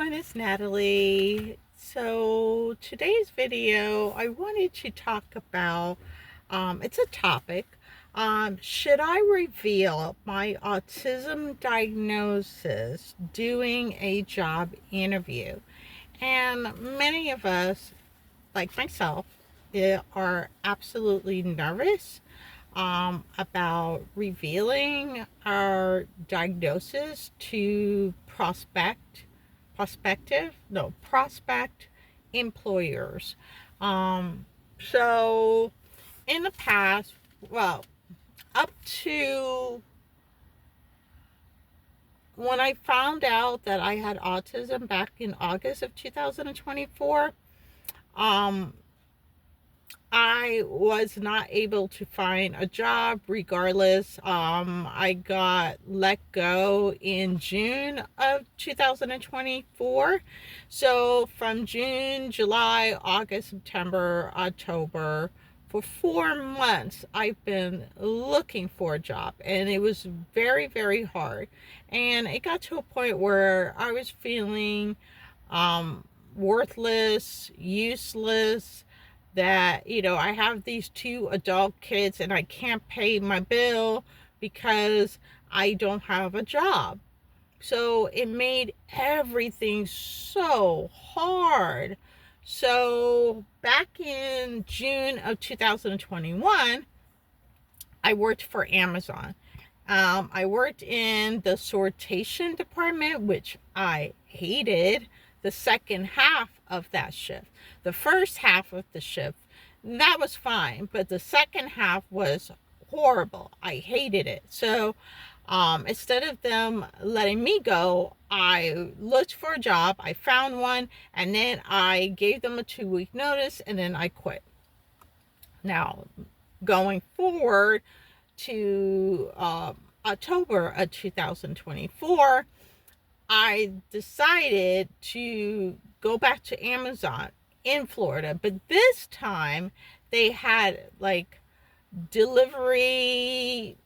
everyone, it's Natalie. So today's video, I wanted to talk about, it's a topic. Should I reveal my autism diagnosis doing a job interview? And many of us, like myself, are absolutely nervous about revealing our diagnosis to prospect employers. So in the past, well, up to when I found out that I had autism back in August of 2024, um, I was not able to find a job regardless. I got let go in June of 2024. So from June, July, August, September, October, for 4 months, I've been looking for a job, and it was very, very hard. And it got to a point where I was feeling worthless, useless, that, I have these two adult kids and I can't pay my bill because I don't have a job. So it made everything so hard. So back in June of 2021, I worked for Amazon. I worked in the sortation department, which I hated the second half of that shift. The first half of the shift, that was fine, but the second half was horrible. I hated it. So instead of them letting me go, I looked for a job, I found one, and then I gave them a 2-week notice, and then I quit. Now, going forward to October of 2024, I decided to go back to Amazon in Florida, but this time they had like delivery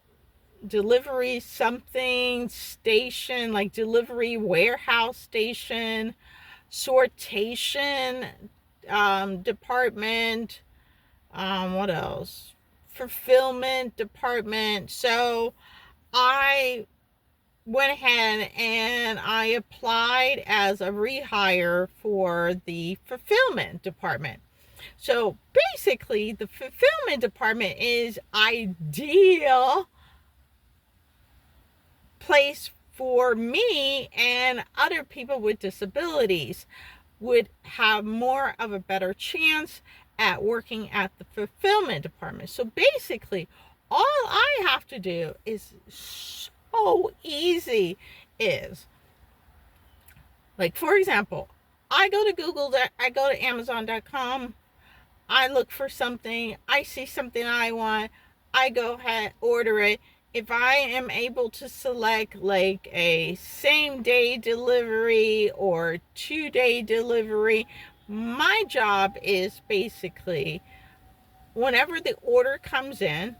something station, like delivery warehouse station, sortation department, what else? Fulfillment department. So I went ahead and I applied as a rehire for the fulfillment department. So basically, the fulfillment department is ideal place for me, and other people with disabilities would have more of a better chance at working at the fulfillment department. So basically, all I have to do is so easy. Is like, for example, I go to Amazon.com, I look for something, I see something I want, I go ahead, order it. If I am able to select like a same day delivery or 2-day delivery, my job is basically, whenever the order comes in,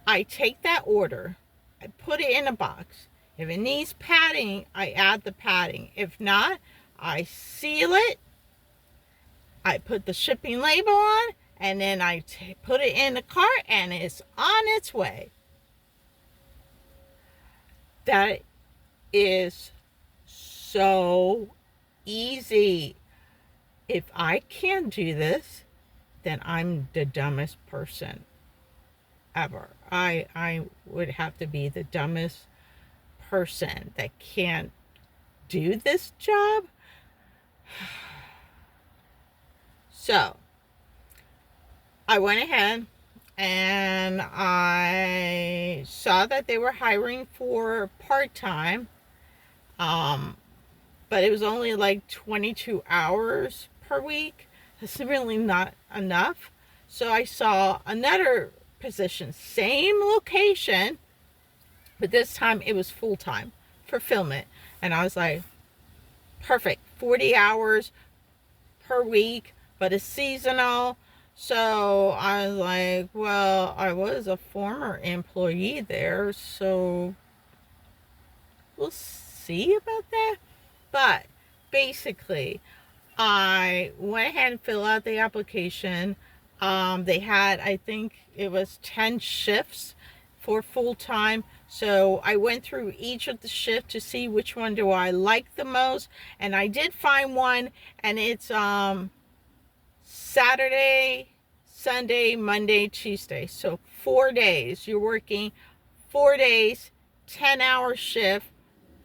I take that order, I put it in a box. If it needs padding, I add the padding. If not, I seal it, I put the shipping label on, and then I put it in the cart, and it's on its way. That is so easy. If I can't do this, then I'm the dumbest person ever. I would have to be the dumbest person that can't do this job. So I went ahead and I saw that they were hiring for part-time, but it was only like 22 hours per week. That's really not enough. So I saw another position, same location, but this time it was full-time fulfillment. And I was like, perfect, 40 hours per week, but it's seasonal. So I was like, well, I was a former employee there, so we'll see about that. But basically, I went ahead and filled out the application. They had, I think it was 10 shifts for full time. So I went through each of the shifts to see which one do I like the most. And I did find one, and it's Saturday, Sunday, Monday, Tuesday. So 4 days. You're working 4 days, 10-hour shift,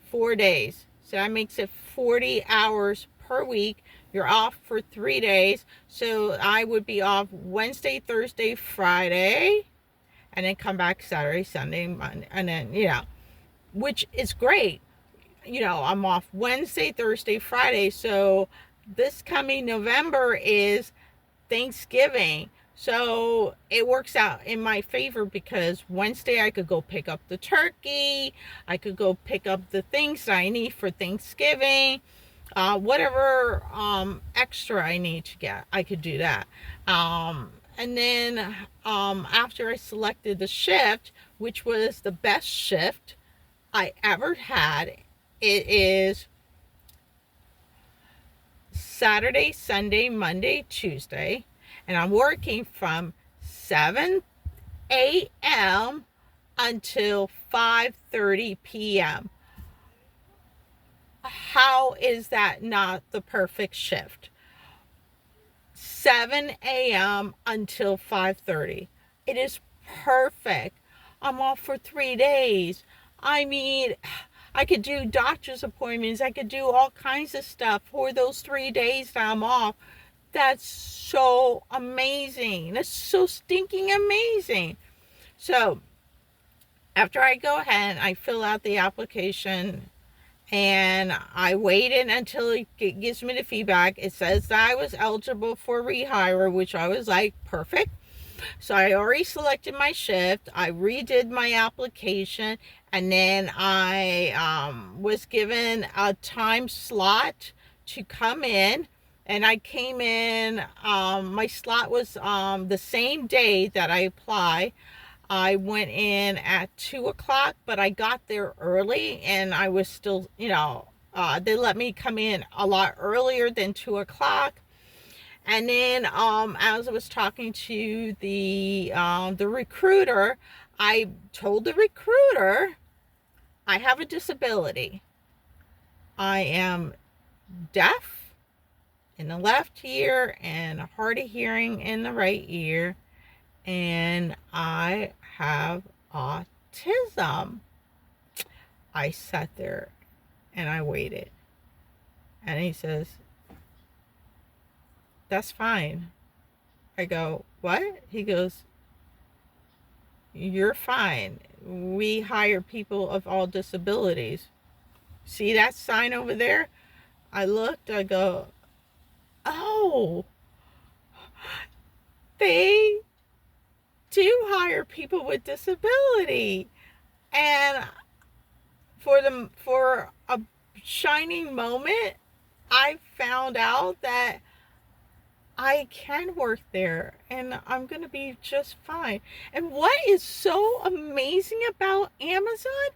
4 days. So that makes it 40 hours per week. You're off for 3 days. So I would be off Wednesday, Thursday, Friday, and then come back Saturday, Sunday, Monday, and then, which is great. I'm off Wednesday, Thursday, Friday. So this coming November is Thanksgiving. So it works out in my favor because Wednesday I could go pick up the turkey. I could go pick up the things that I need for Thanksgiving. Whatever extra I need to get, I could do that. And then after I selected the shift, which was the best shift I ever had, it is Saturday, Sunday, Monday, Tuesday, and I'm working from 7 a.m. until 5:30 p.m. How is that not the perfect shift? 7 a.m. until 5:30. It is perfect. I'm off for 3 days. I mean, I could do doctor's appointments. I could do all kinds of stuff for those 3 days that I'm off. That's so amazing. That's so stinking amazing. So after I go ahead, I fill out the application, and I waited until it gives me the feedback. It says that I was eligible for rehire, which I was like, perfect. So I already selected my shift. I redid my application, and then I was given a time slot to come in. And I came in, my slot was the same day that I applied. I went in at 2 o'clock, but I got there early, and I was still, they let me come in a lot earlier than 2 o'clock. And then as I was talking to the recruiter, I told the recruiter, I have a disability. I am deaf in the left ear and hard of hearing in the right ear, and I have autism. I sat there and I waited, and he says, that's fine. I go, what? He goes, you're fine. We hire people of all disabilities. See that sign over there? I looked, I go, oh, they do hire people with disability. And for a shining moment, I found out that I can work there and I'm going to be just fine. And what is so amazing about Amazon,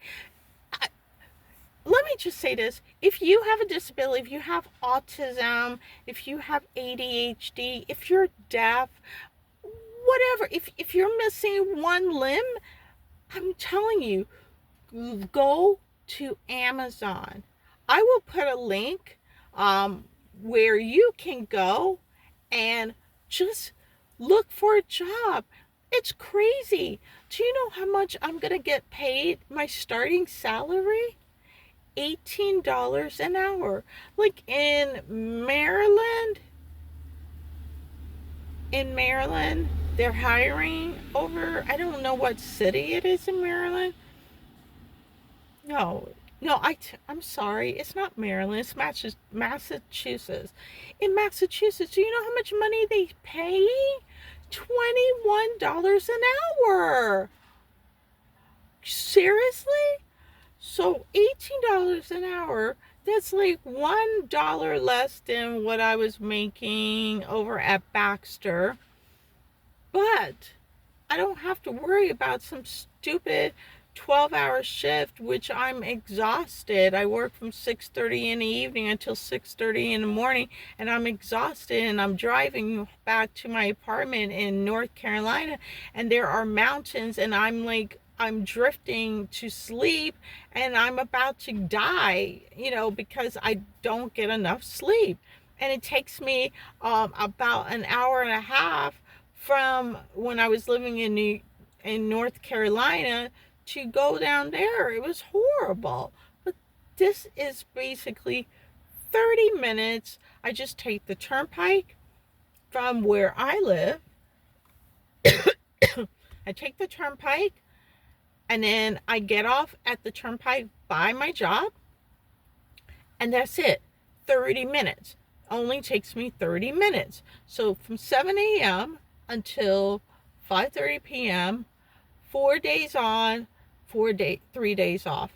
let me just say this. If you have a disability, if you have autism, if you have ADHD, if you're deaf, whatever, if you're missing one limb, I'm telling you, go to Amazon. I will put a link where you can go and just look for a job. It's crazy. Do you know how much I'm going to get paid? My starting salary? $18 an hour. Like in Maryland, they're hiring over, I don't know what city it is in Maryland. No, I'm sorry. It's not Maryland. It's Massachusetts. In Massachusetts, do you know how much money they pay? $21 an hour. Seriously? So $18 an hour, that's like $1 less than what I was making over at Baxter. But I don't have to worry about some stupid 12-hour shift, which I'm exhausted. I work from 6:30 in the evening until 6:30 in the morning, and I'm exhausted, and I'm driving back to my apartment in North Carolina, and there are mountains, and I'm drifting to sleep, and I'm about to die, because I don't get enough sleep. And it takes me about an hour and a half from when I was living in North Carolina to go down there. It was horrible. But this is basically 30 minutes. I just take the turnpike from where I live. I take the turnpike, and then I get off at the turnpike by my job, and that's it. 30 minutes. Only takes me 30 minutes. So from 7 a.m. until 5:30 p.m., 4 days on, 3 days off.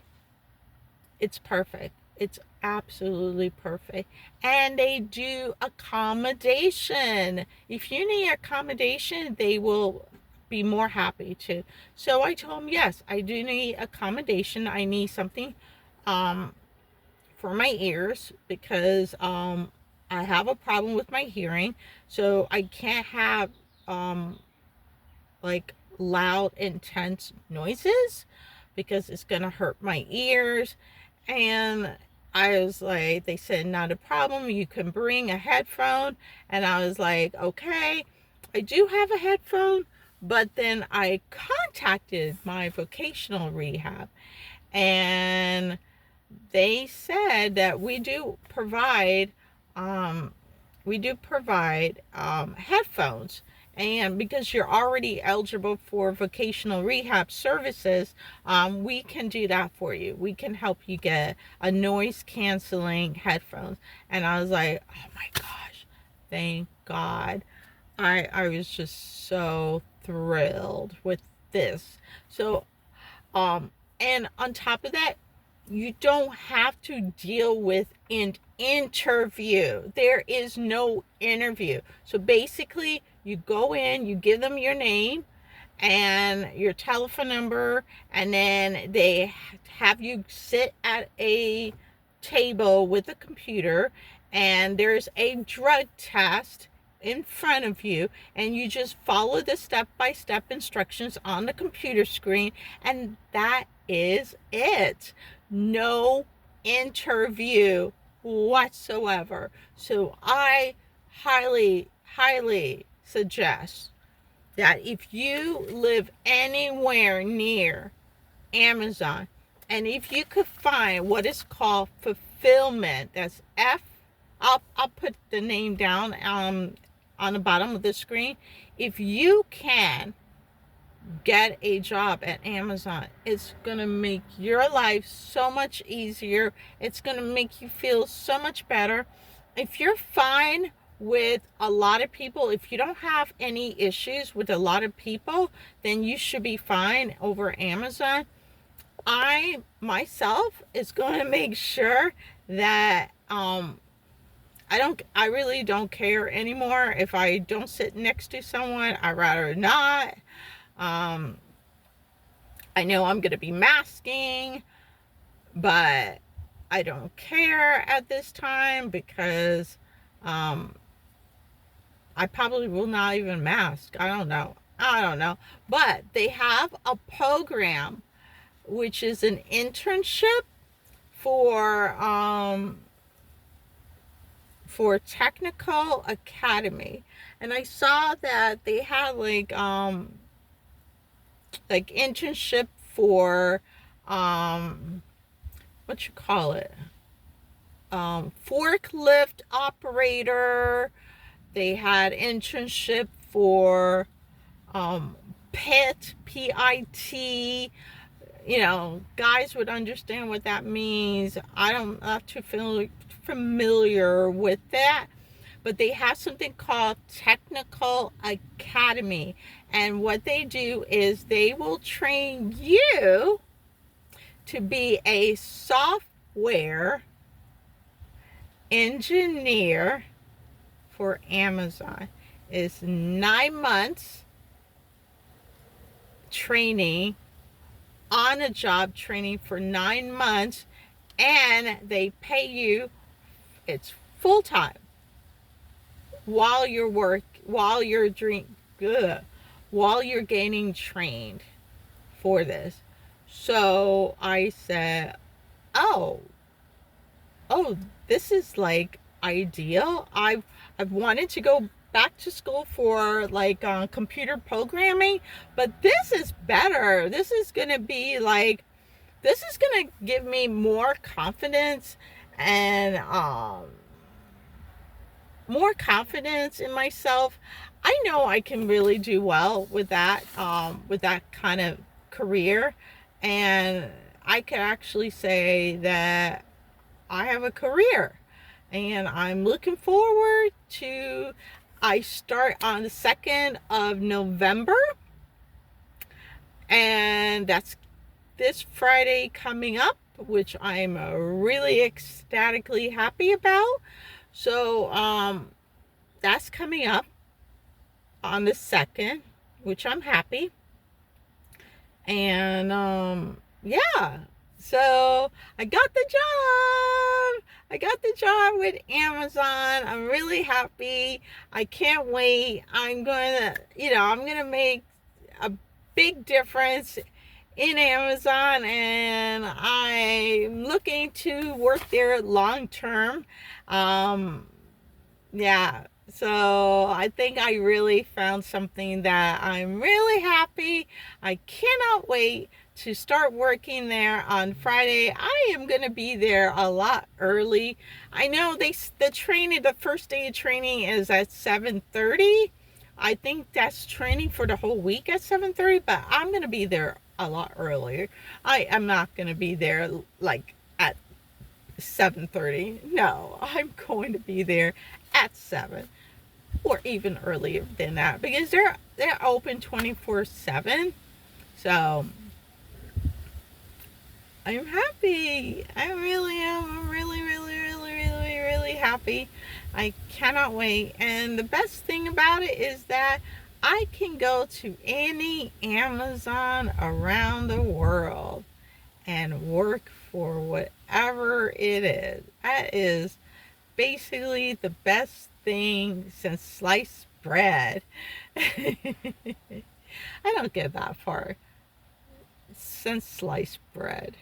It's perfect. It's absolutely perfect. And they do accommodation. If you need accommodation, they will be more happy to. So I told them, yes, I do need accommodation. I need something for my ears, because I have a problem with my hearing. So I can't have like loud, intense noises, because it's gonna hurt my ears. And I was like, they said, not a problem, you can bring a headphone. And I was like, okay, I do have a headphone. But then I contacted my vocational rehab, and they said that we do provide headphones, and because you're already eligible for vocational rehab services, we can do that for you. We can help you get a noise canceling headphones. And I was like, oh my gosh, thank God. I was just so thrilled with this. So and on top of that, you don't have to deal with an interview. There is no interview. So basically, you go in, you give them your name and your telephone number, and then they have you sit at a table with a computer, and there's a drug test in front of you, and you just follow the step-by-step instructions on the computer screen, and that is it. No interview whatsoever. So I highly suggest that if you live anywhere near Amazon, and if you could find what is called fulfillment, that's I'll put the name down on the bottom of the screen. If you can get a job at Amazon, it's gonna make your life so much easier. It's gonna make you feel so much better. If you're fine with a lot of people, if you don't have any issues with a lot of people, then you should be fine over Amazon. I myself is going to make sure that I really don't care anymore if I don't sit next to someone. I'd rather not. I know I'm going to be masking, but I don't care at this time, because I probably will not even mask. I don't know. But they have a program, which is an internship for Technical Academy. And I saw that they had like internship for what you call it, forklift operator. They had internship for PIT. Guys would understand what that means. I'm not too familiar with that. But they have something called Technical Academy. And what they do is they will train you to be a software engineer for Amazon. It's 9 months training on a job training for 9 months, and they pay you, it's full time, while you're while you're getting trained for this. So I said, oh, oh, this is like ideal. I've wanted to go back to school for like computer programming, but this is better. This is gonna give me more confidence and more confidence in myself. I know I can really do well with that kind of career, and I can actually say that I have a career, and I'm looking forward to. I start on the 2nd of November, and that's this Friday coming up, which I'm really ecstatically happy about. So that's coming up on the 2nd, which I'm happy. And yeah, so I got the job. I got the job with Amazon. I'm really happy. I can't wait. I'm gonna make a big difference in Amazon, and I'm looking to work there long term. Yeah, so I think I really found something that I'm really happy. I cannot wait to start working there on Friday. I am going to be there a lot early. I know the first day of training is at 7:30. I think that's training for the whole week at 7:30, but I'm going to be there a lot earlier. I am not going to be there like at 7:30. No, I'm going to be there at 7, or even earlier than that, because they're open 24/7. So I'm happy. I really am. I'm really, really, really, really, really happy. I cannot wait. And the best thing about it is that I can go to any Amazon around the world and work for whatever it is. That is basically the best thing since sliced bread. I don't get that far. Since sliced bread.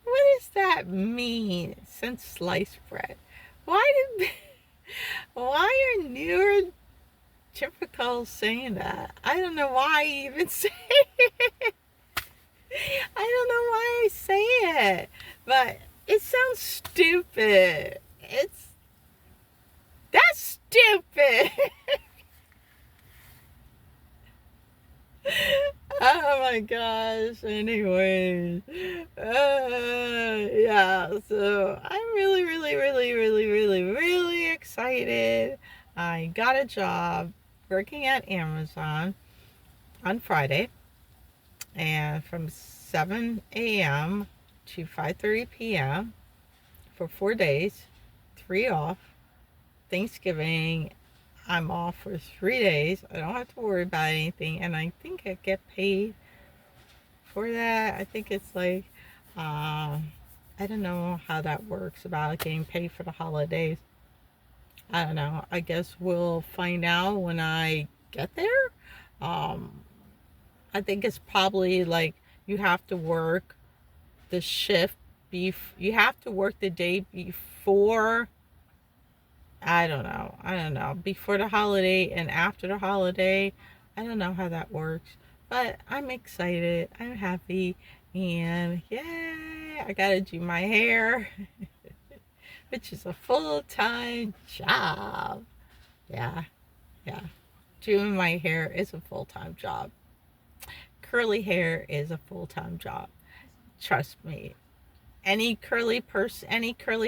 What does that mean? Since sliced bread. Why are neurotypicals saying that? I don't know why I even say it. I don't know why I say it, but it sounds stupid. That's stupid. Oh my gosh. Anyways, yeah. So I'm really, really, really, really, really, really excited. I got a job working at Amazon on Friday, and from 7 a.m. to 5:30 p.m. for 4 days, 3 off. Thanksgiving, I'm off for 3 days. I don't have to worry about anything, and I think I get paid for that. I think it's like, I don't know how that works about getting paid for the holidays. I don't know. I guess we'll find out when I get there. Um, I think it's probably like you have to work the shift. You have to work the day before. I don't know. Before the holiday and after the holiday. I don't know how that works. But I'm excited. I'm happy. And yay, I gotta do my hair, which is a full-time job. Yeah, yeah. Doing my hair is a full-time job. Curly hair is a full-time job. Trust me. Any curly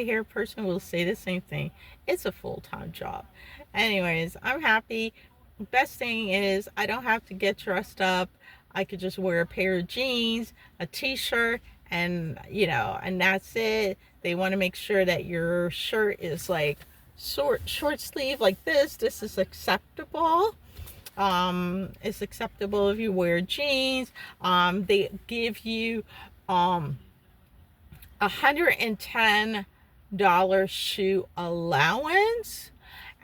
hair person will say the same thing. It's a full-time job. Anyways, I'm happy. Best thing is I don't have to get dressed up. I could just wear a pair of jeans, a t-shirt, and and that's it. They want to make sure that your shirt is like short sleeve like this. This is acceptable. It's acceptable if you wear jeans. They give you $110 shoe allowance,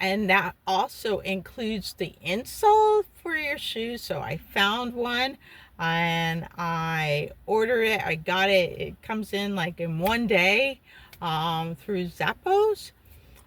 and that also includes the insole for your shoes. So I found one and I ordered it. I got it. It comes in like in one day through Zappos.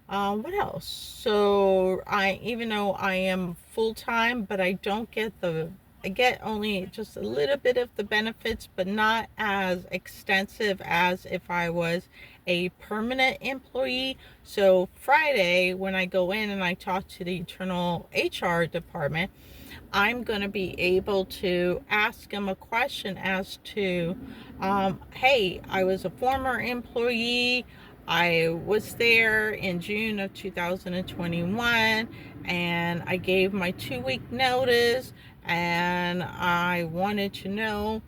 What else? So even though I am full time, but I get only just a little bit of the benefits, but not as extensive as if I was a permanent employee. So Friday, when I go in and I talk to the internal HR department, I'm going to be able to ask them a question as to, hey, I was a former employee. I was there in June of 2021 and I gave my 2 week notice, and I wanted to know,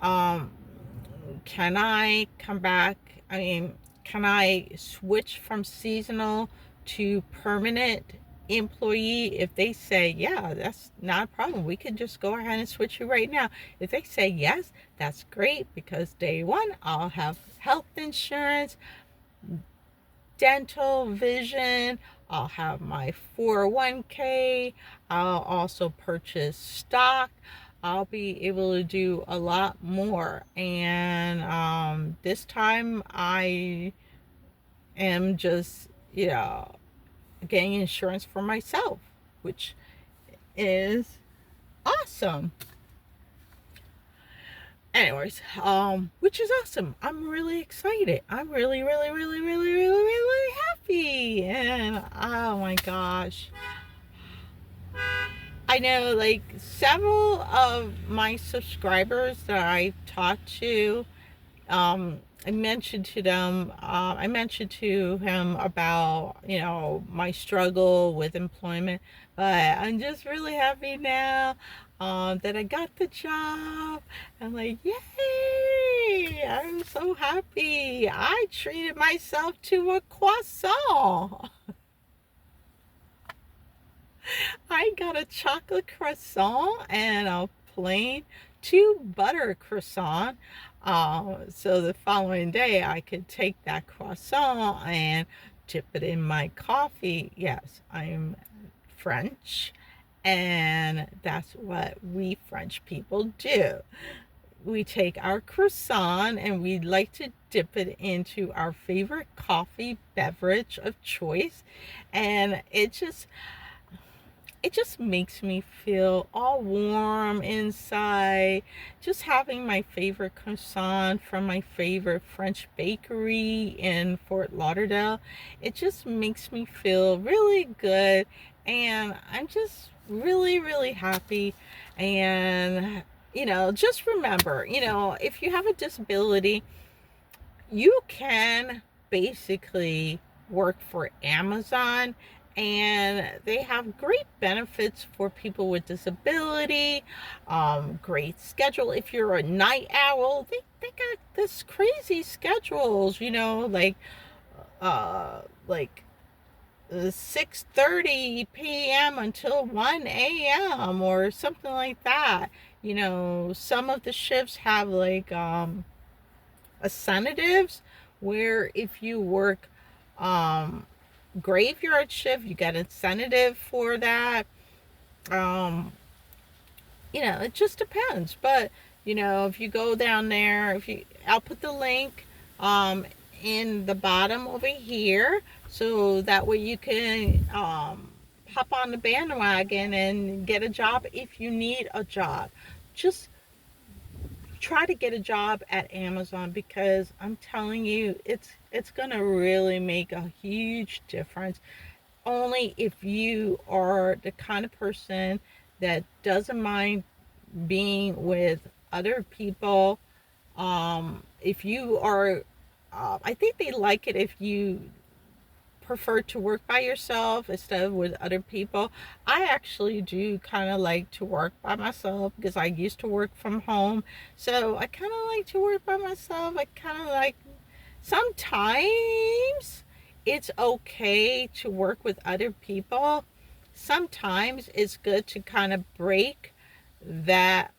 um, can I come back? I mean, can I switch from seasonal to permanent employee? If they say, yeah, that's not a problem. We could just go ahead and switch you right now. If they say yes, that's great, because day one, I'll have health insurance, dental, vision. I'll have my 401k. I'll also purchase stock. I'll be able to do a lot more. And this time I am just, getting insurance for myself, which is awesome. Anyways, which is awesome. I'm really excited. I'm really, really, really, really, really, really happy. And oh my gosh. I know like several of my subscribers that I talked to, I mentioned to them, I mentioned to him about, my struggle with employment, but I'm just really happy now that I got the job. I'm like, yay! I'm so happy. I treated myself to a croissant. I got a chocolate croissant and a plain 2 butter croissant. So the following day I could take that croissant and dip it in my coffee. Yes, I'm French, and that's what we French people do. We take our croissant and we like to dip it into our favorite coffee beverage of choice, and it just makes me feel all warm inside. Just having my favorite croissant from my favorite French bakery in Fort Lauderdale, it just makes me feel really good. And I'm just really, really happy. And, just remember, if you have a disability, you can basically work for Amazon, and they have great benefits for people with disability, great schedule. If you're a night owl, they got this crazy schedules, like 6:30 p.m. until 1 a.m. or something like that. Some of the shifts have like incentives, where if you work graveyard shift, you get incentive for that. um it just depends, but if you go down there, I'll put the link in the bottom over here, so that way you can hop on the bandwagon and get a job if you need a job. Just try to get a job at Amazon, because I'm telling you, it's gonna really make a huge difference. Only if you are the kind of person that doesn't mind being with other people. If you are, I think they like it if you prefer to work by yourself instead of with other people. I actually do kind of like to work by myself, because I used to work from home. So I kind of like to work by myself. I kind of like, sometimes it's okay to work with other people. sometimes it's good to kind of break that,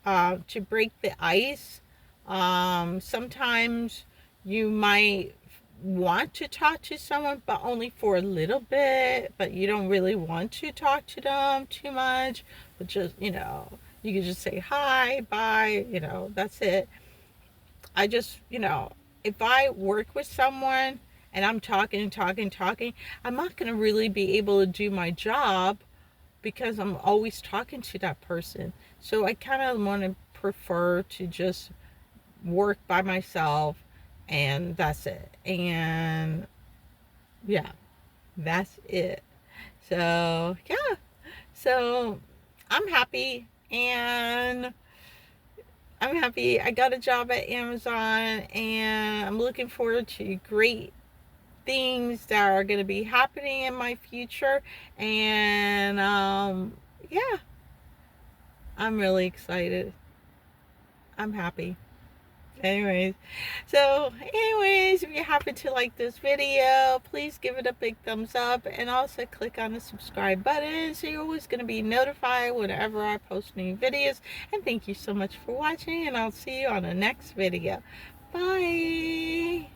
to break the ice. Sometimes you might want to talk to someone, but only for a little bit, but you don't really want to talk to them too much, but just, you can just say hi, bye, that's it. I just, if I work with someone and I'm talking, talking, talking, I'm not going to really be able to do my job because I'm always talking to that person. So I kind of want to prefer to just work by myself, and that's it. And yeah, that's it. So, yeah. So, I'm happy, and I'm happy I got a job at Amazon, and I'm looking forward to great things that are going to be happening in my future. And yeah, I'm really excited. I'm happy. Anyways, if you happen to like this video, please give it a big thumbs up, and also click on the subscribe button so you're always going to be notified whenever I post new videos. And thank you so much for watching, and I'll see you on the next video. Bye.